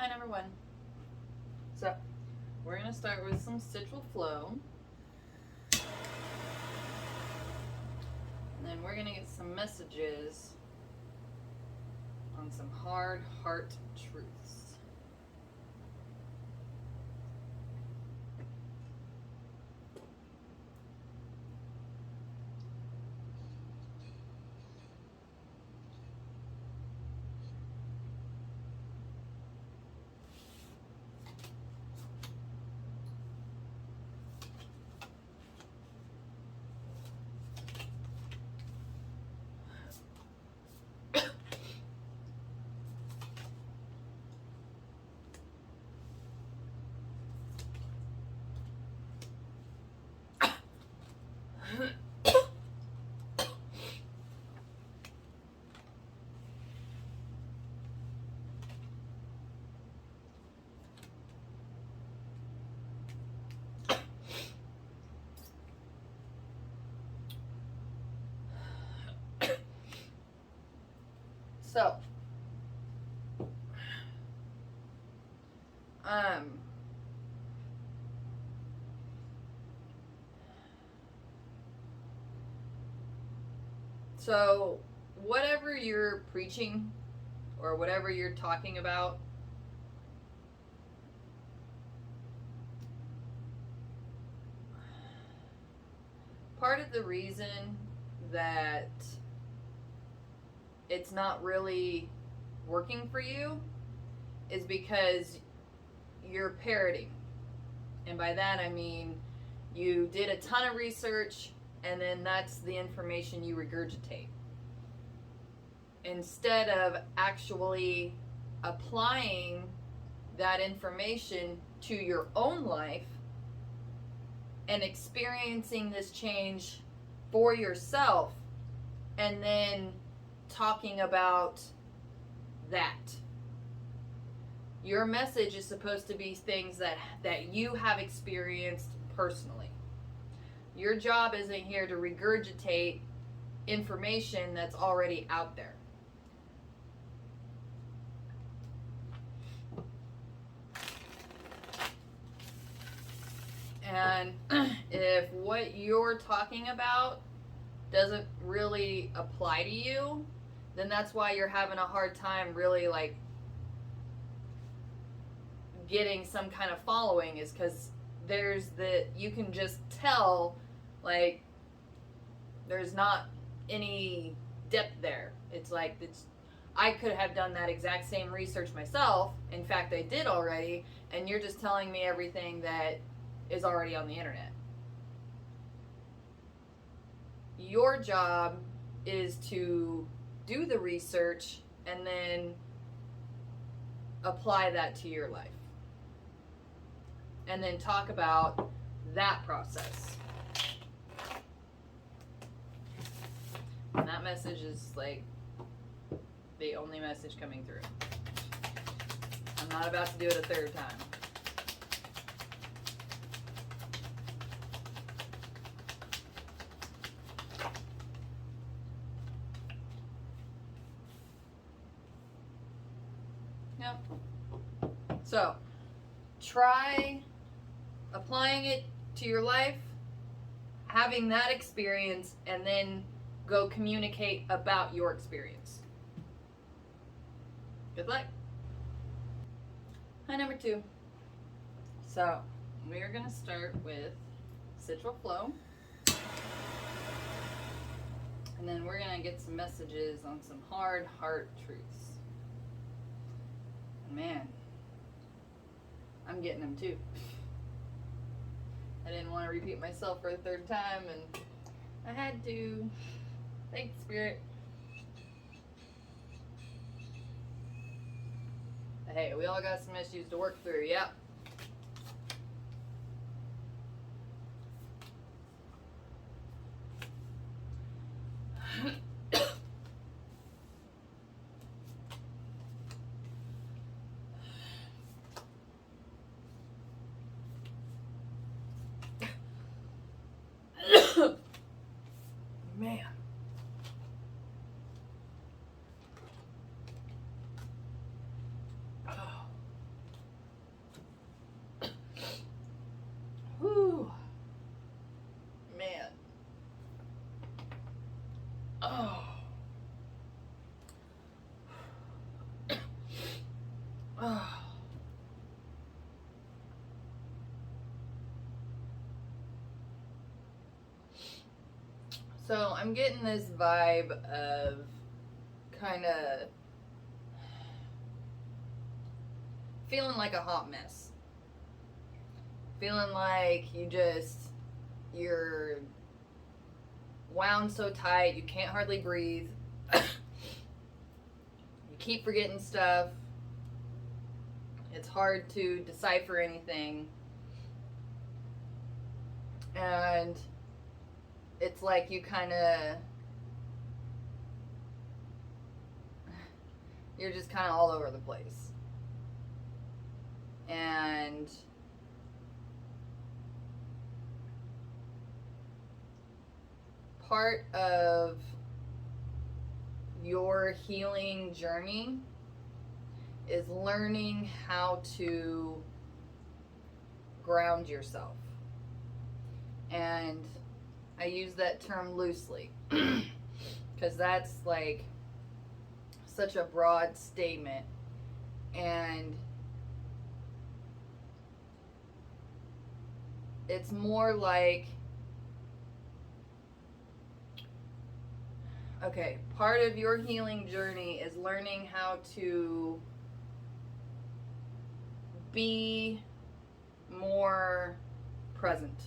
Hi, number one. So, we're going to start with some stitchful flow. And then we're going to get some messages on some hard heart truths. So, so whatever you're preaching or whatever you're talking about, part of the reason that it's not really working for you is because you're parroting. And by that I mean you did a ton of research and then that's the information you regurgitate. Instead of actually applying that information to your own life and experiencing this change for yourself and then talking about that. Your message is supposed to be things that you have experienced personally. Your job isn't here to regurgitate information that's already out there. And if what you're talking about doesn't really apply to you, then that's why you're having a hard time really like getting some kind of following, is because you can just tell like there's not any depth there. It's like I could have done that exact same research myself. In fact, I did already, and you're just telling me everything that is already on the internet. Your job is to do the research and then apply that to your life. And then talk about that process. And that message is like the only message coming through. I'm not about to do it a third time. Yep. So, try applying it to your life, having that experience, and then go communicate about your experience. Good luck. Hi, number two. So, we are going to start with stitchful flow. And then we're going to get some messages on some hard heart truths. And man, I'm getting them too. I didn't want to repeat myself for a third time, and I had to. Thanks, Spirit. Hey, we all got some issues to work through, yep. Man. Oh. Oh. Oh. So I'm getting this vibe of kind of feeling like a hot mess. Feeling like you're wound so tight, you can't hardly breathe. You keep forgetting stuff. It's hard to decipher anything. And it's like you you're just kind of all over the place. And part of your healing journey is learning how to ground yourself. And I use that term loosely because that's like such a broad statement. And it's more like, okay, part of your healing journey is learning how to be more present.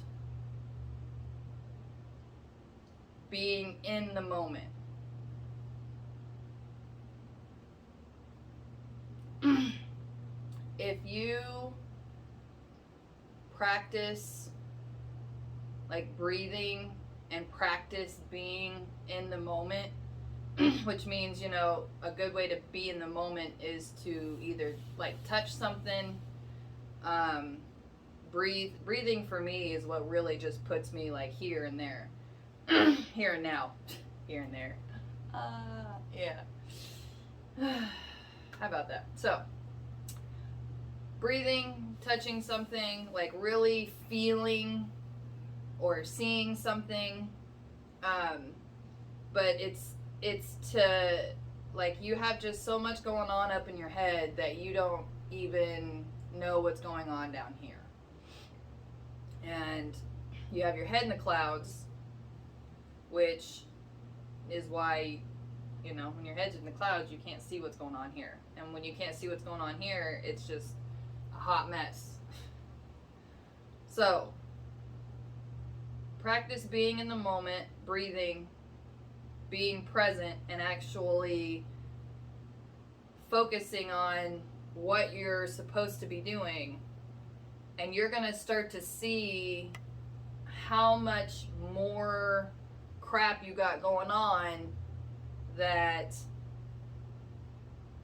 Being in the moment. If you practice like breathing and practice being in the moment, which means, you know, a good way to be in the moment is to either like touch something, breathing for me is what really just puts me like here and there. Here and now. Here and there. Yeah. How about that? So, breathing, touching something, like really feeling or seeing something. But it's to, like, you have just so much going on up in your head that you don't even know what's going on down here. And you have your head in the clouds, which is why, you know, when your head's in the clouds, you can't see what's going on here. And when you can't see what's going on here, it's just a hot mess. So, practice being in the moment, breathing, being present, and actually focusing on what you're supposed to be doing. And you're going to start to see how much more crap you got going on that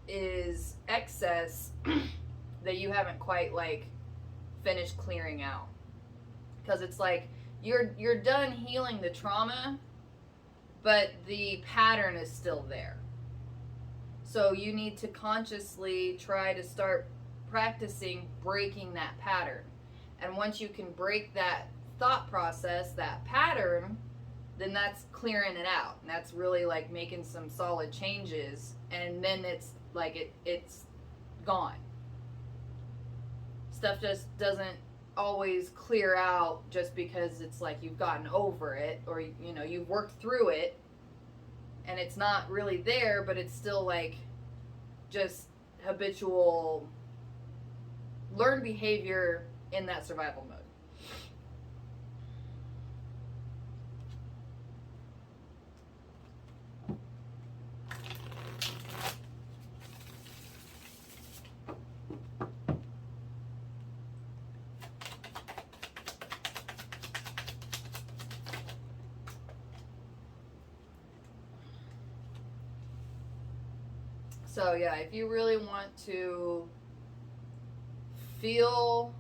is excess that you haven't quite like finished clearing out. Because it's like you're done healing the trauma, but the pattern is still there. So you need to consciously try to start practicing breaking that pattern. And once you can break that thought process, that pattern, then that's clearing it out. And that's really like making some solid changes. And then it's like it's gone. Stuff just doesn't always clear out just because it's like you've gotten over it, or you know, you've worked through it and it's not really there, but it's still like just habitual learned behavior in that survival mode. So yeah, if you really want to feel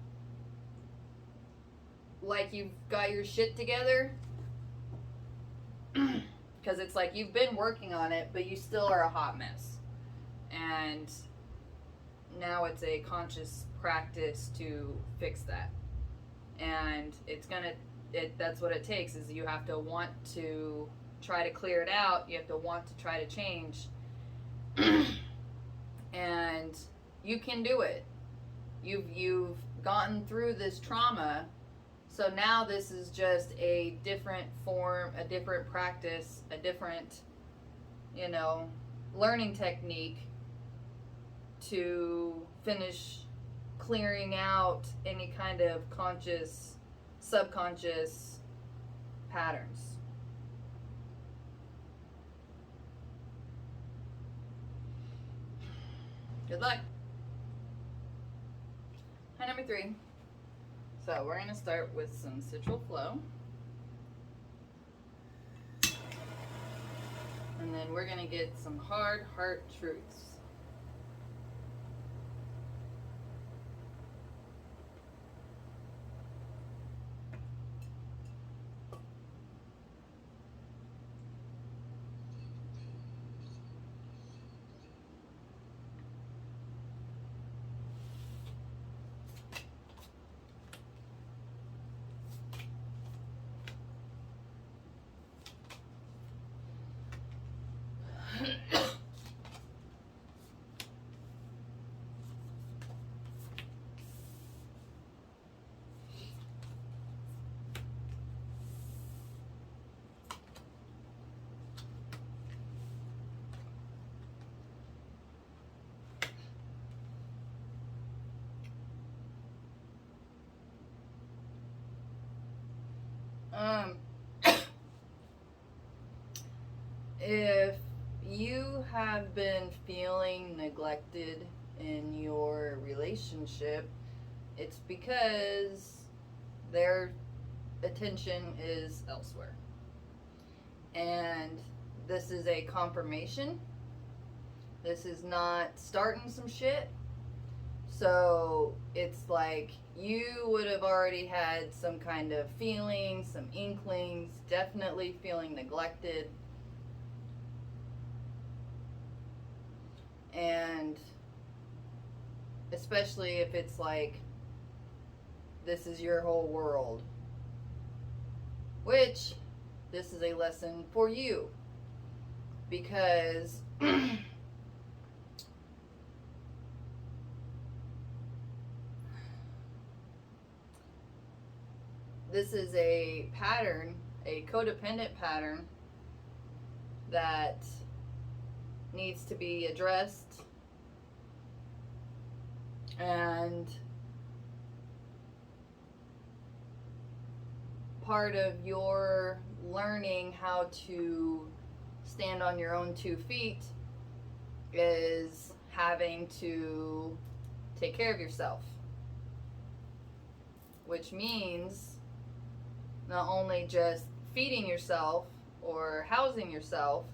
like you've got your shit together, because it's like you've been working on it, but you still are a hot mess. And now it's a conscious practice to fix that. And that's what it takes, is you have to want to try to clear it out. You have to want to try to change. And you can do it. You've gotten through this trauma. So now this is just a different form, a different practice, a different, learning technique to finish clearing out any kind of conscious, subconscious patterns. Good luck. Hi, number 3. So we're going to start with some sitral flow. And then we're going to get some hard heart truths. If you have been feeling neglected in your relationship, it's because their attention is elsewhere. And this is a confirmation. This is not starting some shit. So it's like you would have already had some kind of feelings, some inklings, definitely feeling neglected. And especially if it's like this is your whole world, which this is a lesson for you, because this is a pattern, a codependent pattern that needs to be addressed. And part of your learning how to stand on your own 2 feet is having to take care of yourself, which means not only just feeding yourself or housing yourself,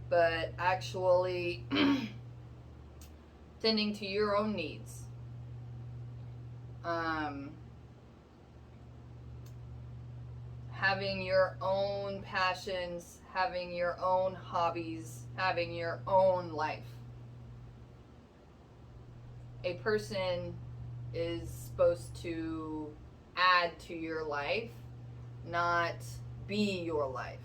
but actually tending to your own needs. Having your own passions, having your own hobbies, having your own life. A person is supposed to add to your life, not be your life.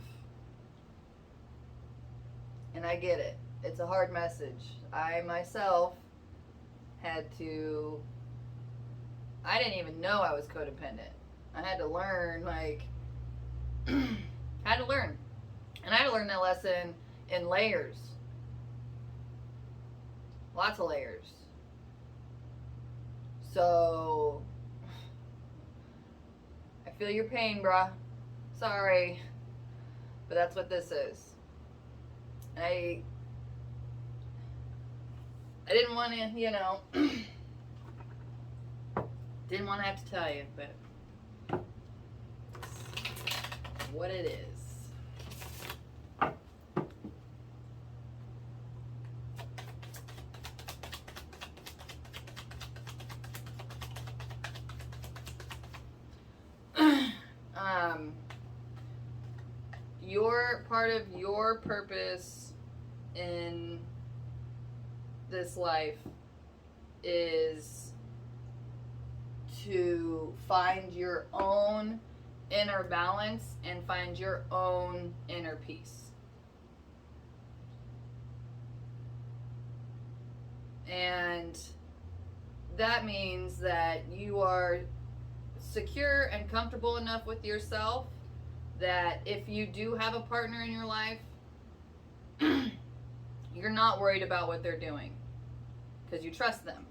And I get it. It's a hard message. I myself I didn't even know I was codependent. I had to learn, And I had to learn that lesson in layers. Lots of layers. So, I feel your pain, bruh. Sorry. But that's what this is. I didn't want to, didn't want to have to tell you, but it's what it is. Part of your purpose in this life is to find your own inner balance and find your own inner peace. And that means that you are secure and comfortable enough with yourself that if you do have a partner in your life, you're not worried about what they're doing because you trust them.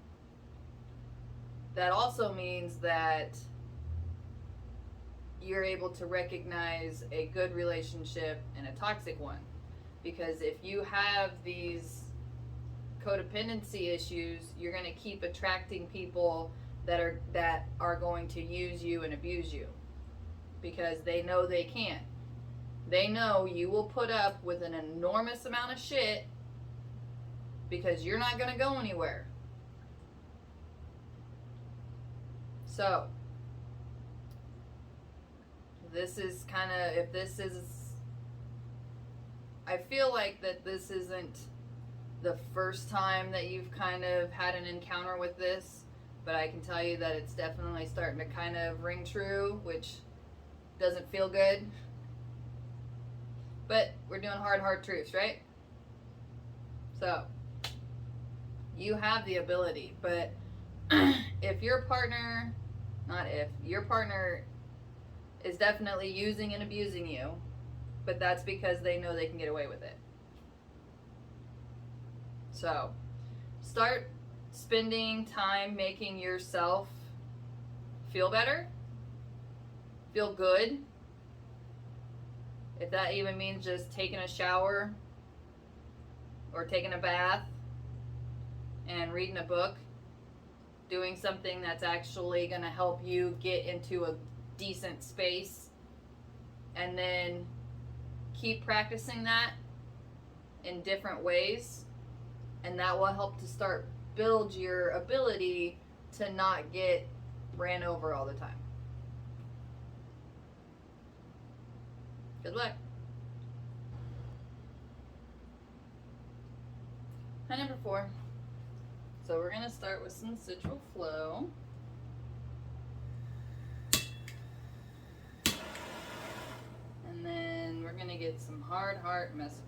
That also means that you're able to recognize a good relationship and a toxic one. Because if you have these codependency issues, you're going to keep attracting people that are going to use you and abuse you because they know they can't. They know you will put up with an enormous amount of shit because you're not going to go anywhere. So, this is kind of, if this is, I feel like that this isn't the first time that you've kind of had an encounter with this, but I can tell you that it's definitely starting to kind of ring true, which doesn't feel good. But we're doing hard truths, right? So, you have the ability, but if your partner, your partner is definitely using and abusing you, but that's because they know they can get away with it. So, start spending time making yourself feel better, feel good. If that even means just taking a shower or taking a bath and reading a book, doing something that's actually going to help you get into a decent space, and then keep practicing that in different ways, and that will help to start build your ability to not get ran over all the time. Good luck. Hi, number 4. So we're going to start with some sensual flow. And then we're going to get some hard heart messages.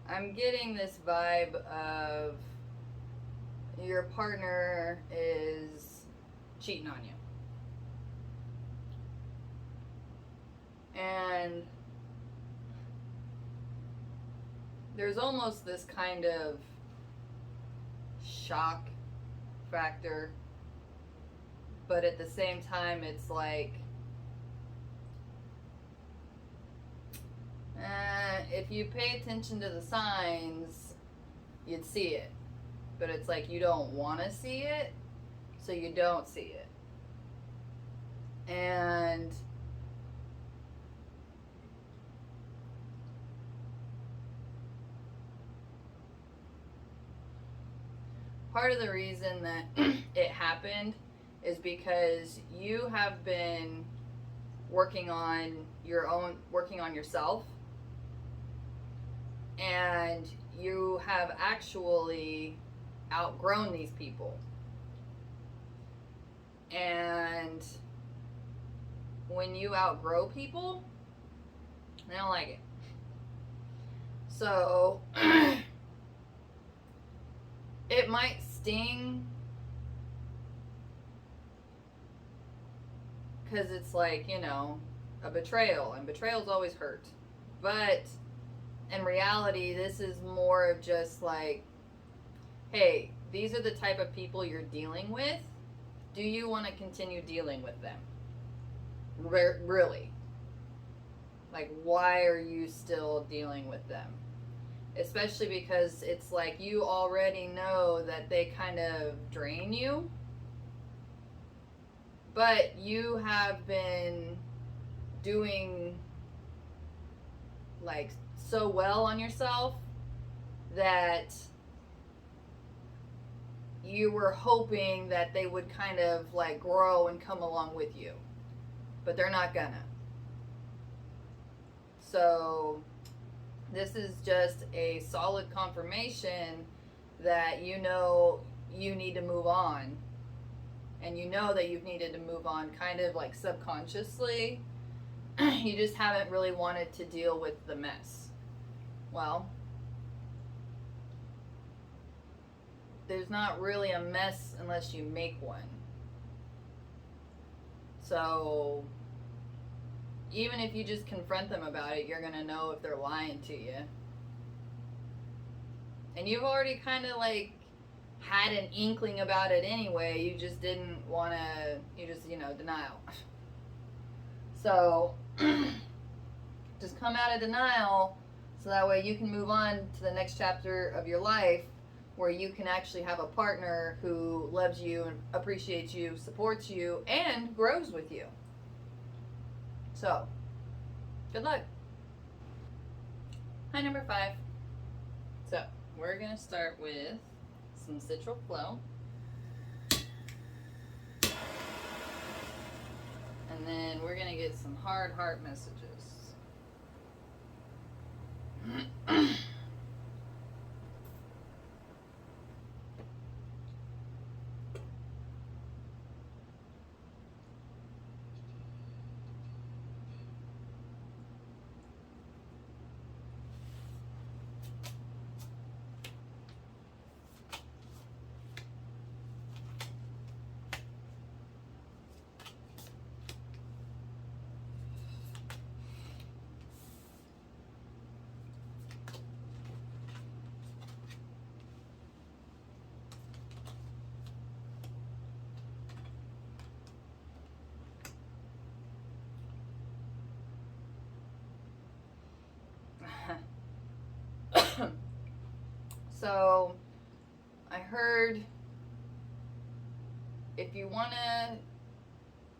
I'm getting this vibe of your partner is cheating on you. And there's almost this kind of shock factor, but at the same time it's like, if you pay attention to the signs, you'd see it. But it's like you don't want to see it, so you don't see it. And part of the reason that it happened is because you have been working on yourself, and you have actually outgrown these people. And when you outgrow people, they don't like it. So it might sting because it's like, a betrayal, and betrayals always hurt. But in reality, this is more of just like, hey, these are the type of people you're dealing with. Do you want to continue dealing with them? Really? Like, why are you still dealing with them? Especially because it's like you already know that they kind of drain you. But you have been doing like so well on yourself that you were hoping that they would kind of like grow and come along with you. But they're not gonna. So this is just a solid confirmation that you know you need to move on. And you know that you've needed to move on kind of like subconsciously. You just haven't really wanted to deal with the mess. Well, there's not really a mess unless you make one. So even if you just confront them about it, you're going to know if they're lying to you. And you've already kind of like had an inkling about it anyway. You just didn't want to, denial. So just come out of denial so that way you can move on to the next chapter of your life where you can actually have a partner who loves you and appreciates you, supports you, and grows with you. So, good luck. Hi, number 5. So, we're going to start with some Citral Flow. And then we're going to get some hard heart messages. So, I heard if you want to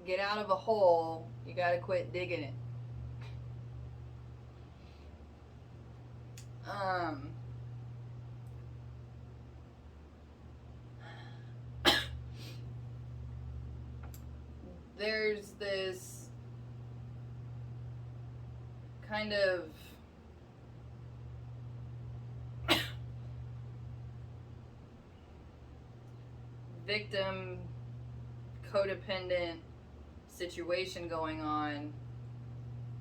get out of a hole, you got to quit digging it. There's this kind of victim codependent situation going on,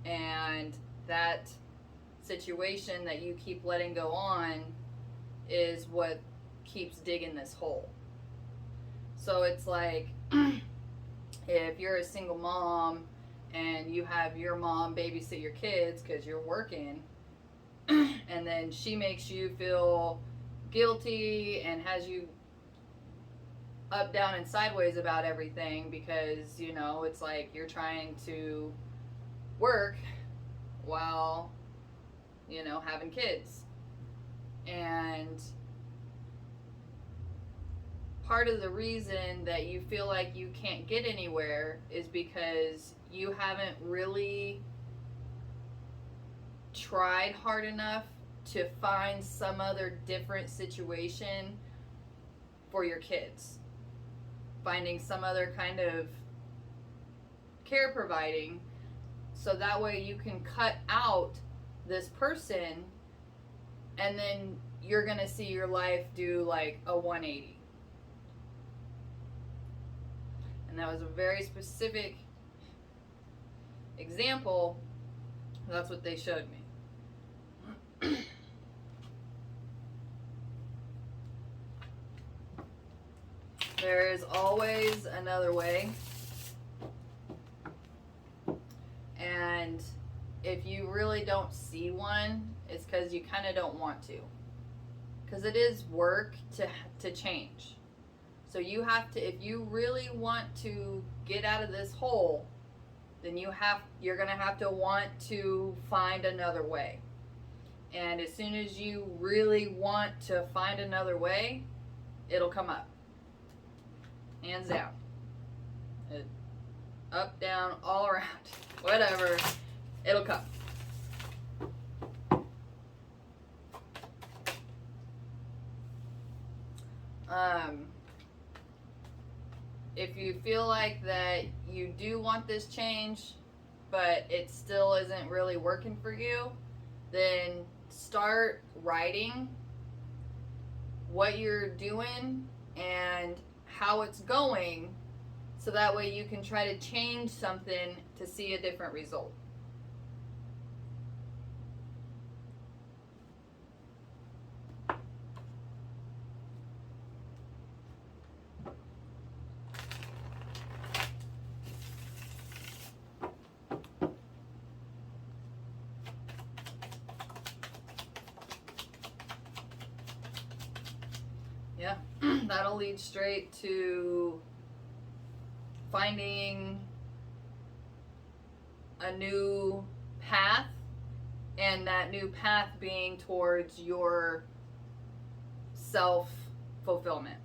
and that situation that you keep letting go on is what keeps digging this hole. So it's like if you're a single mom and you have your mom babysit your kids because you're working, and then she makes you feel guilty and has you up, down, and sideways about everything because, it's like you're trying to work while, having kids. And part of the reason that you feel like you can't get anywhere is because you haven't really tried hard enough to find some other different situation for your kids. Finding some other kind of care providing so that way you can cut out this person and then you're going to see your life do like a 180. And that was a very specific example. That's what they showed me. There is always another way. And if you really don't see one, it's because you kind of don't want to. Because it is work to change. So you have to, if you really want to get out of this hole, then you're going to have to want to find another way. And as soon as you really want to find another way, it'll come up. Hands down. Up, down, all around. Whatever. It'll come. If you feel like that you do want this change, but it still isn't really working for you, then start writing what you're doing and how it's going, so that way you can try to change something to see a different result. Yeah, that'll lead straight to finding a new path, and that new path being towards your self-fulfillment.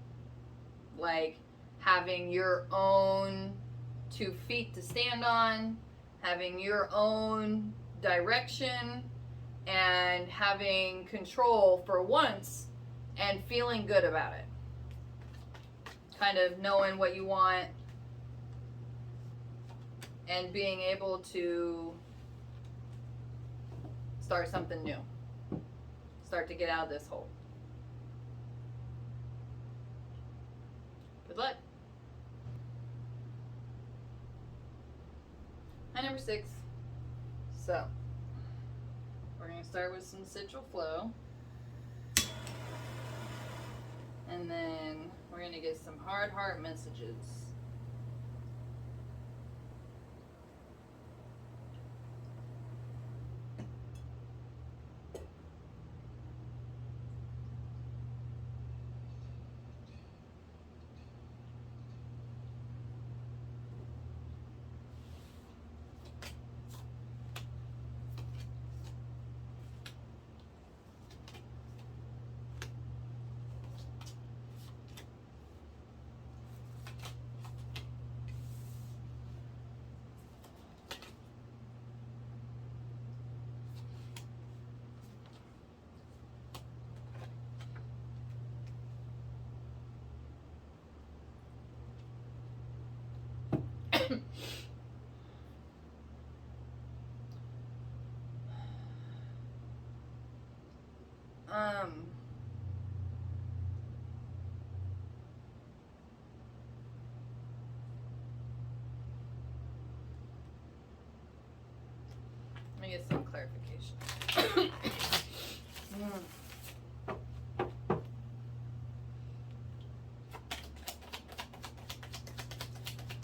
Like having your own 2 feet to stand on, having your own direction, and having control for once, and feeling good about it. Kind of knowing what you want and being able to start something new. Start to get out of this hole. Good luck. Hi, number 6. So, we're going to start with some central flow. And then we're going to get some hard heart messages. Let me get some clarification.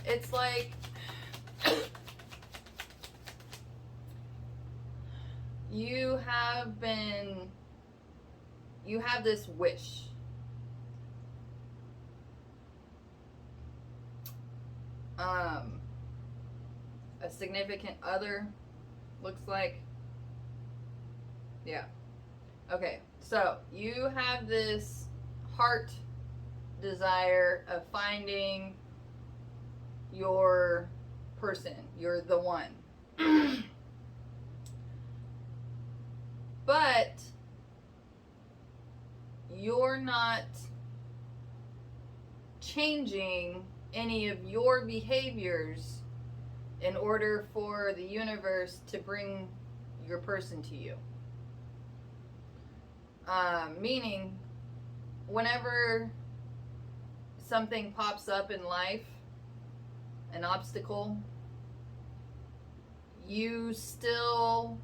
It's like you have this wish. A significant other looks like. Yeah. Okay, so you have this heart desire of finding your person. You're the one. But you're not changing any of your behaviors in order for the universe to bring your person to you. Meaning, whenever something pops up in life, an obstacle, you still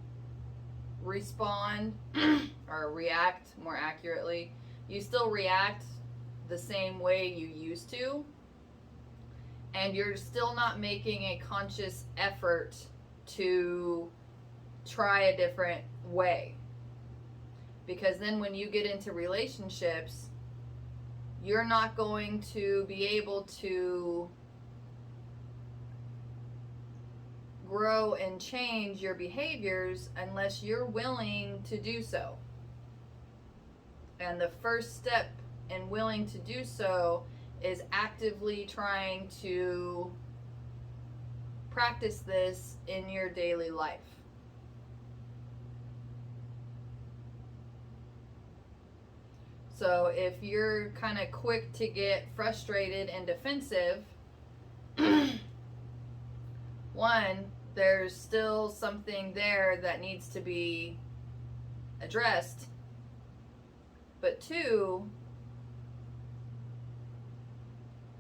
respond or react, more accurately, you still react the same way you used to, and you're still not making a conscious effort to try a different way. Because then when you get into relationships, you're not going to be able to grow and change your behaviors unless you're willing to do so. And the first step in willing to do so is actively trying to practice this in your daily life. So if you're kind of quick to get frustrated and defensive, one, there's still something there that needs to be addressed. But two,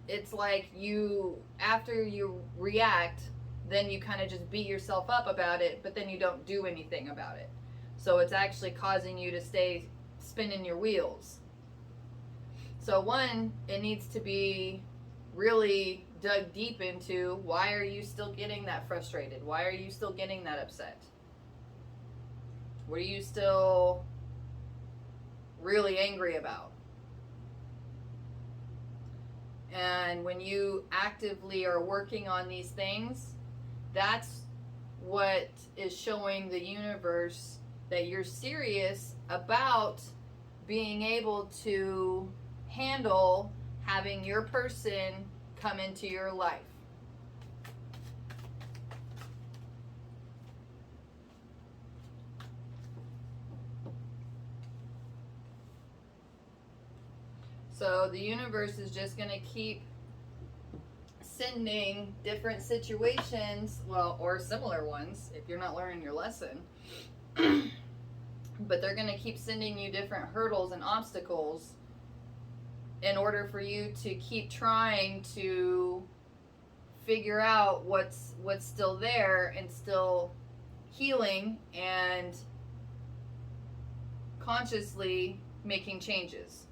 it's like after you react, then you kind of just beat yourself up about it, but then you don't do anything about it. So it's actually causing you to stay spinning your wheels. So one, it needs to be really dug deep into, why are you still getting that frustrated? Why are you still getting that upset? What are you still really angry about? And when you actively are working on these things, that's what is showing the universe that you're serious about being able to handle having your person come into your life. So the universe is just going to keep sending different situations, well, or similar ones if you're not learning your lesson. But they're going to keep sending you different hurdles and obstacles in order for you to keep trying to figure out what's still there and still healing and consciously making changes.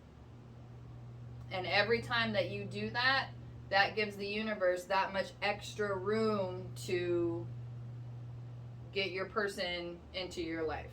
And every time that you do that, that gives the universe that much extra room to get your person into your life.